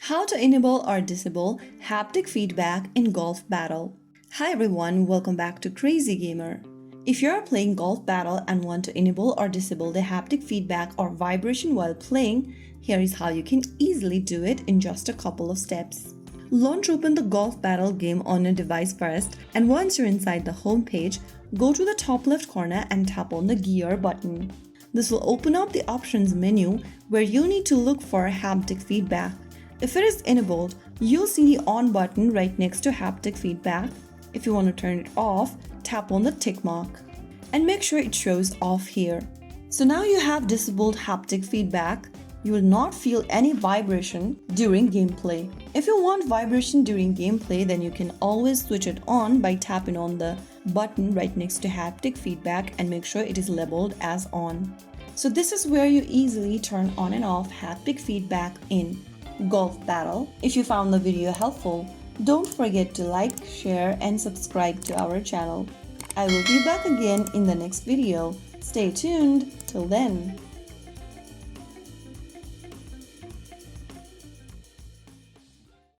How to enable or disable haptic feedback in Golf Battle. Hi everyone, welcome back to Crazy Gamer. If you are playing Golf Battle and want to enable or disable the haptic feedback or vibration while playing, here is how you can easily do it in just a couple of steps. Launch open the Golf Battle game on a device first, and once you're inside the home page, go to the top left corner and tap on the gear button. This will open up the options menu where you need to look for haptic feedback. If it is enabled, you'll see the on button right next to haptic feedback. If you want to turn it off, tap on the tick mark and make sure it shows off here. So now you have disabled haptic feedback. You will not feel any vibration during gameplay. If you want vibration during gameplay, then you can always switch it on by tapping on the button right next to haptic feedback and make sure it is labeled as on. So this is where you easily turn on and off haptic feedback in Golf Battle. If you found the video helpful, don't forget to like, share and subscribe to our channel. I will be back again in the next video. Stay tuned. Till then.